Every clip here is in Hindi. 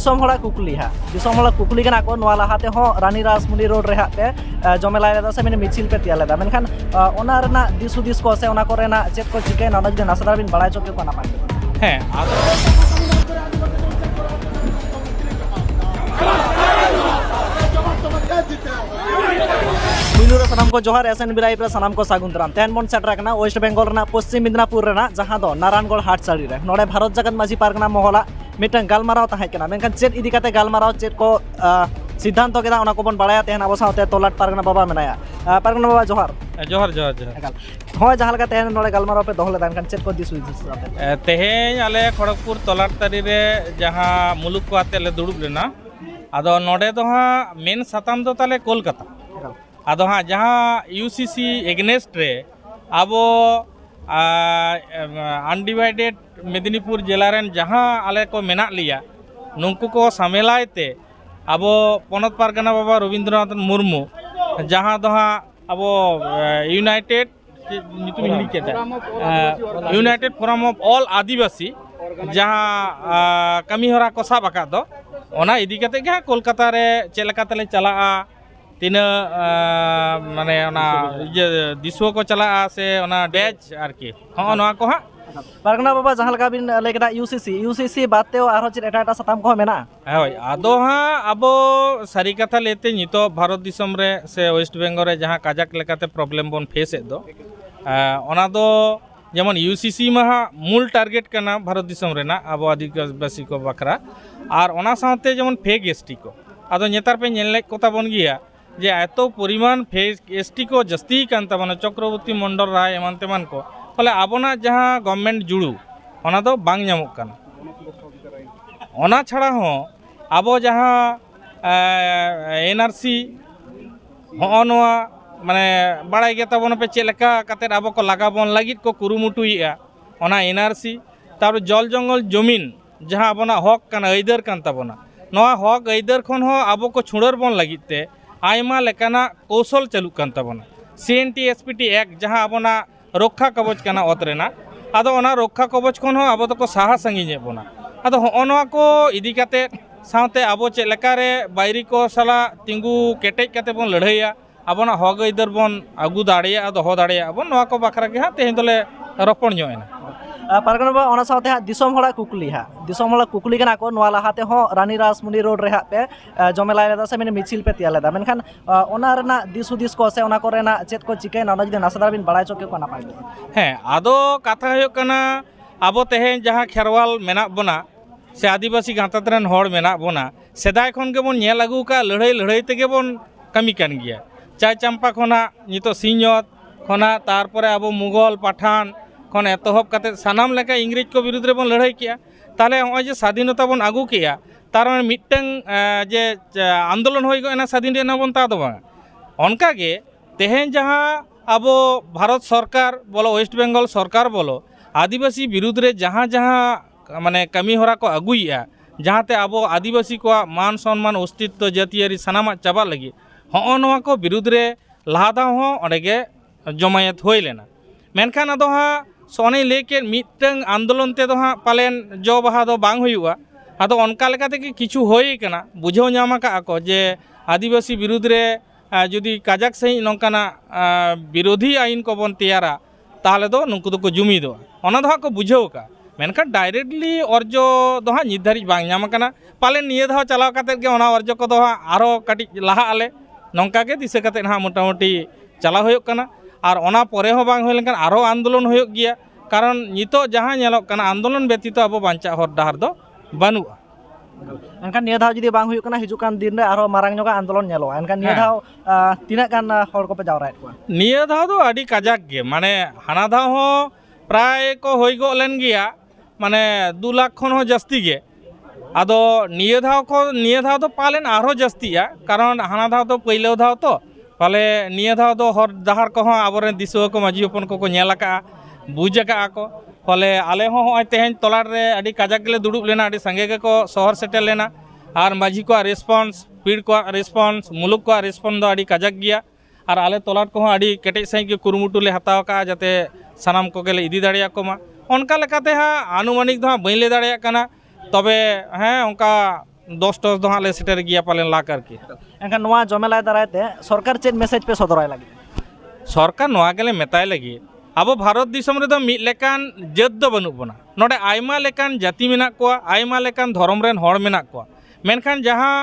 दिसोम हड़ा कुकली हा दिसोम हड़ा कुकली कना को नवा लाहाते हो रानी रासमुंडी रोड रे हाते जमेला लेदा से मिने मिचिल पे तिया लेदा मेनखान ओना रना दिस हुदिस को से ओना को रेना चेक को चिके ना जदि नासदार बिन बड़ाय चोके को नापाय ᱦᱮᱸ पुलुरे सानाम को जोहार एसएन बिराई पे सानाम को सागुन दाराम तेन बन सेटर कना वेस्ट बेंगल रना पश्चिम मिदनापुर रना जहां दो नारायणगढ़ हाट साड़ी रे नोडे भारत जगत माझी पार्कना मोहला मिटन गालमाराव ताहे कना मेनखान चेत इदी काते गालमाराव चेत को सिद्धांत केदा ओना को बन बड़ाया तेहन अबो साथे तोलाट पार्कना बाबा मेनाया पार्कना बाबा जोहार जोहार जोहार जोहार हो जहां लगा तेहन नोडे गालमाराव पे दोहले दान चेत को दिस हुई तेहेñ आले खड़गपुर तोलाट तारी रे जहां मुलुक को आते ले दुड़ुब लेना आदो नोडे दो हां मेन साताम दो ताले कोलकाता आदो हाँ जहाँ यूसीसी एगनेस्ट रे अब अनडिवाइडेड मेदिनीपुर जिला रेन जहाँ आले को मेना लिया नुंकु को सामेलायते अब पोनत पारगना बाबा रवींद्रनाथ मुर्मू जहाँ दो हाँ अब united united forum of all Adivasi जहाँ कमी हरा को साब आका दो ओना इदी कते गे कोलकाता रे चेलका तले चला तीना माने ओना दिसुआ को चला से ओना डेज आरकी हाँ नवा को हाँ पारगना बाबा जहां लगा बिन लेकदा यूसीसी बाते आरो चेत एटा साताम को मेना हय आदो हाँ अब सारी कथा लेते नितो भारत दिसम रे से वेस्ट बेंगल रे जहां काजाक लेकाते प्रॉब्लम बन फेस दो ओना दो जेमन यूसीसी मा मूल टारगेट करना भारत दिसम रेना अब आदिवासी को बखरा और ओना साथे जेमन फेक एसटी को आदो नेतार पे नेल कोता बन गया जे एत परिमाण फेक एसटी को जस्ती कान तबना चक्रवर्ती मंडल राय एमान तेमान को फले आबना जहां गवर्नमेंट जुड़ू ओना दो बांग नामक काना ओना छाड़ा हो आबो जहां एनआरसी हो नवा माने बड़ाई गे तबन पे चेलका काते आबो को लगाबन लागित को कुरुमुटुइया ओना एनआरसी तार जल जंगल जमीन जहां आबना हक काना अइदर कान तबना नवा हक अइदर खन हो आबो को छुड़र बन लागिते आयमा लेकाना कौशल चालू कान तबना सीएनटी एसपीटी एक्ट जहां आबना रक्षा कवच काना ओत रेना आदो ओना रक्षा कवच खन हो आबो तो साहा संगिने बोना आदो होनवा को इदी काते साथे आबो चे लेका रे बायरी को साला तिंगू केटेज काते बन लड़ाइया आबना हक अइदर बन आगु दाड़िया दोहो दाड़िया बन नवा को बाखरा के हां तेहें दोले रपण जोएना पारगना बाबा ओना साथे हा दिसोम हड़ा कुकली हा दिसोम हड़ा कुकली कना को नवा लाहाते हो रानी रासमुंडी रोड रे हा पे जमेला लेदा से मिने मिचिल पे तिया लेदा मेनखान ओना रना दिस हुदिस को से ओना को रेना चेत को चिके ना जदि नासदार बिन बड़ाय चोके को नापाय हें आदो कथा होय कना आबो तेहें जहां खेरवाल मेना बना से आदिवासी गांतात रेन होड़ मेना बना सेदाय खन के बन नेल आगु का लड़ाई लड़ाई तेगे बन कमी कान गिया चाय चंपा खना नितो सिंहत खना तारपरे आबो मुगल पठान खन एतहब काते सानाम लेका इंग्रेज को विरुद्ध रे बन लड़ाई किया ताले होय जे स्वाधीनता बन आगु किया तार मिटंग जे आंदोलन होय गना स्वाधीन रे बन ता दो बा अनका गे तेहें जहां आबो भारत सरकार बोलो वेस्ट बेंगल सरकार बोलो आदिवासी विरुद्ध रे जहां जहां माने कमी होरा को अगुइया जहांते आबो आदिवासी को मान सम्मान अस्तित्व जातीयारी सानामा चाबा लगी हो नवा को विरुद्ध रे लहादा हो ओडेगे जमायत होय लेना मेनखान आदो हां सोने लेके मिटंग आंदोलन ते दो हां पालेन जो बहा दो बांग हुआ आदो अनका लेकाते कि किछु होय कना बुझो नामा का को जे आदिवासी विरुद्ध रे जदि काजाक सही नंकाना विरोधी आईन को बन तैयारा ताहले दो नुकु दो को जुमी दो ओना दो को बुझो का मेनखान डायरेक्टली अर्जो दो हां नित धारी बांग नामा कना पालेन निये धाव चलाव काते के ओना अर्जो को दो हां आरो काटी लाहा आले नंका के दिसे काते हां मोटामोटी चलाव होय कना और ओना परे हो बांग होय लेनखान आरो आंदोलन होय गया कारण नितो जहां नेलोक कना आंदोलन व्यतीत अब बांचा हर डहार दो बानुआ एनखान निया धाव जदि बांग हुय कना हिजुकान दिन रे आरो मारांग जोगा आंदोलन नेलो एनखान निया धाव तिना गान हर को पे जावरायत को निया धाव दो आडी काजाक गे माने हाना धाव हो प्राय को होय गो लेन गया माने 2 लाख खन हो जस्ती गे आदो निया धाव तो पालेन आरो जस्तीया कारण हाना धाव तो पहिलो धाव तो पाले निया धाव दो हर डहार को हो आबोरे दिसुआ को माजी अपन को नेला का बुझा को फले आले हो तेहें तोलार रे अड़ी काजाक ले दुड़ुब लेना अड़ी संगे के को शहर सेटल लेना और माजी को रेस्पॉन्स पीड़ को रेस्पॉन्स मुलुक को रेस्पॉन्स दो अड़ी काजाक गया और आले तोलार को अड़ी केटेज सही के कुरुमुटु ले हताव का जाते सानाम को गेले इदी दाड़िया को मा उनका लेकाते हां आनुमानिक दो बई ले दाड़िया कना तबे हें उनका 10 टस दो हाँ ले सेटर गया पालेन ला करके एनखान नोआ जमेला दारायते सरकार चेद मेसेज पे सदराय लागिद सरकार नोआ गेले मेताय लगी अब भारत दिसम रे दो मिद लेकान जात दो बनुक बना नोडे आयमा लेकान जाति मेनाक कोआ आयमा लेकान धर्म रेन हड़ मेनाक कोआ मेनखान जहाँ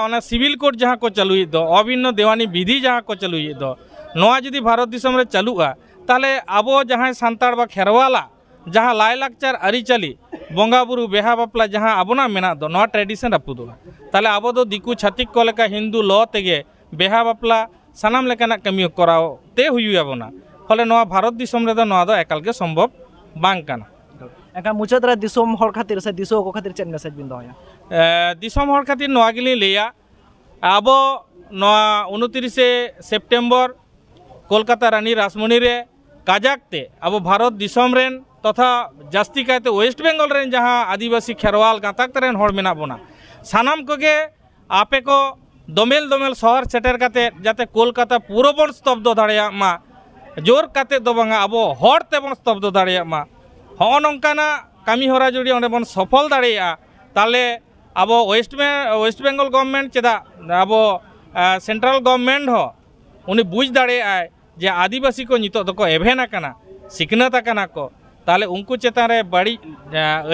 ओना सिविल कोड जहाँ को चालुई दो अभिन्न देवानी विधि जहाँ को चालुई दो नोआ जुदी भारत दिसम रे चालुआ ताले आबो जहाँ सान्ताड़ बा खेरवाला जहाँ लायलाकचार आरिचाली बंगा बुरु बेहा बापला जहाँ आबोना मेना दो नोआ ट्रेडिशन रापुदोगा ताले आबो दो दिकु छातिक को लेका हिंदू लो तेगे बेहा बापला सानाम लेकाना कमी कराओ ते हुयुयाबोना फले नोआ भारत दिसम रे दो नोआ दो एकाल के संभव बांग काना एनखान मुचाद रे दिसोम हर खातिर से दिसो को खातिर चेद मेसेज बिन दोया दिसम हर खातिर नोआ गिली लेया आबो नोआ 29 सेप्टेम्बर कोलकाता रानी रासमणी रे काजाकते अब भारत दिसम रेन तथा जास्ती कायते वेस्ट बेंगल रेन जहाँ आदिवासी खेरवाल गाताक रेन हड़ मेना बोना सानाम कोगे आपे को दोमेल दोमेल शहर सेटर काते जाते कोलकाता पूरा बन स्तब्ध दाड़िया मा जोर काते दो बांगा अब हड़ ते बन स्तब्ध दाड़िया मा हो नंकाना कामी होरा जुड़ी ओंडे बन सफल दाड़िया ताले अब वेस्ट बेंगल गवर्नमेंट चेदा अब सेंट्रल गवर्नमेंट हो उनी बुझ दाड़िया जे आदिवासी को नितो दको एभेना काना सिकनत काना को ताले उनको चेतान रे बाड़ी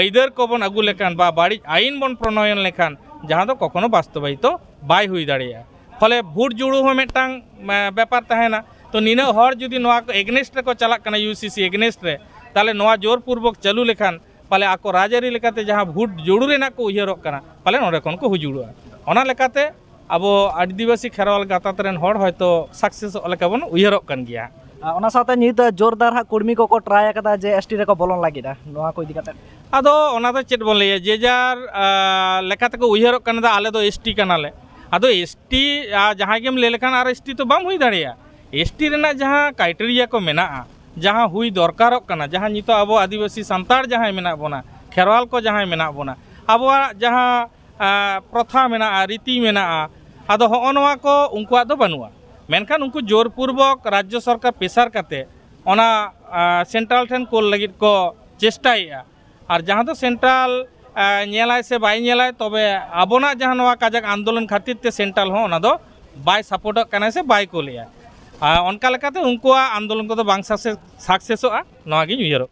ऐदर को बन अगु लेखान बा बाड़ी आईन बन प्रणयन लेखान जहाँ दो कखनो वास्तविक तो बाय हुई दाड़िया फले भोट जुड़ू हो मिदटांग व्यापार तहेना तो निना हर जुदी नोआ को एगनेस्ट को चलाक काना यूसीसी एगनेस्ट रे ताले नोआ जोर पूर्वक चालू लेखान पाले आको राजारी लेकाते जहाँ भोट जुड़ू रेना को उयहरोग काना पाले नोडे खन को हुजुड़ुआ ओना लेकाते अब आदिवासी खेरवाल गातात रेन हड़ हयतो सक्सेस लेका बन उयहरोग कान गिया ओना साथे नित जोरदार हा कुर्मी को ट्राई कदा जे एसटी रे को बोलन लागिदा नोआ को इदी काते आदो ओना दो चेद बोन लैया जे जार लेकाते को उयहरोग कान दा आले दो एसटी कानाले आदो एसटी जहाँ गेम ले लेखान आर एसटी तो बाम हुई दाड़िया एसटी रेना जहाँ क्राइटेरिया को मेना जहाँ हुई दरकारोग काना जहाँ नितो अब आदिवासी सान्ताड़ जहाँ मेना बोना खेरवाल को जहाँ मेना बोना अब जहाँ प्रथा मेना रीति मेना आदो हो नोआ को उनकुआ दो बनुआ मेनखान उनको जोरपूर्वक राज्य सरकार प्रेसार करते ओना सेंट्रल ठेन कोल लगित को चेष्टाया और जहाँ तो सेंट्रल नेलाय से बाय नेलाय तबे आबोना जहाँ नोआ काजाक आंदोलन खातिर ते सेंट्रल हो ओना दो बाय सपोर्ट करना से बाय को लिया उनका लेकाते उनकुआ आंदोलन को तो बांग सक्सेसोआ नोआ गिन उयहरोग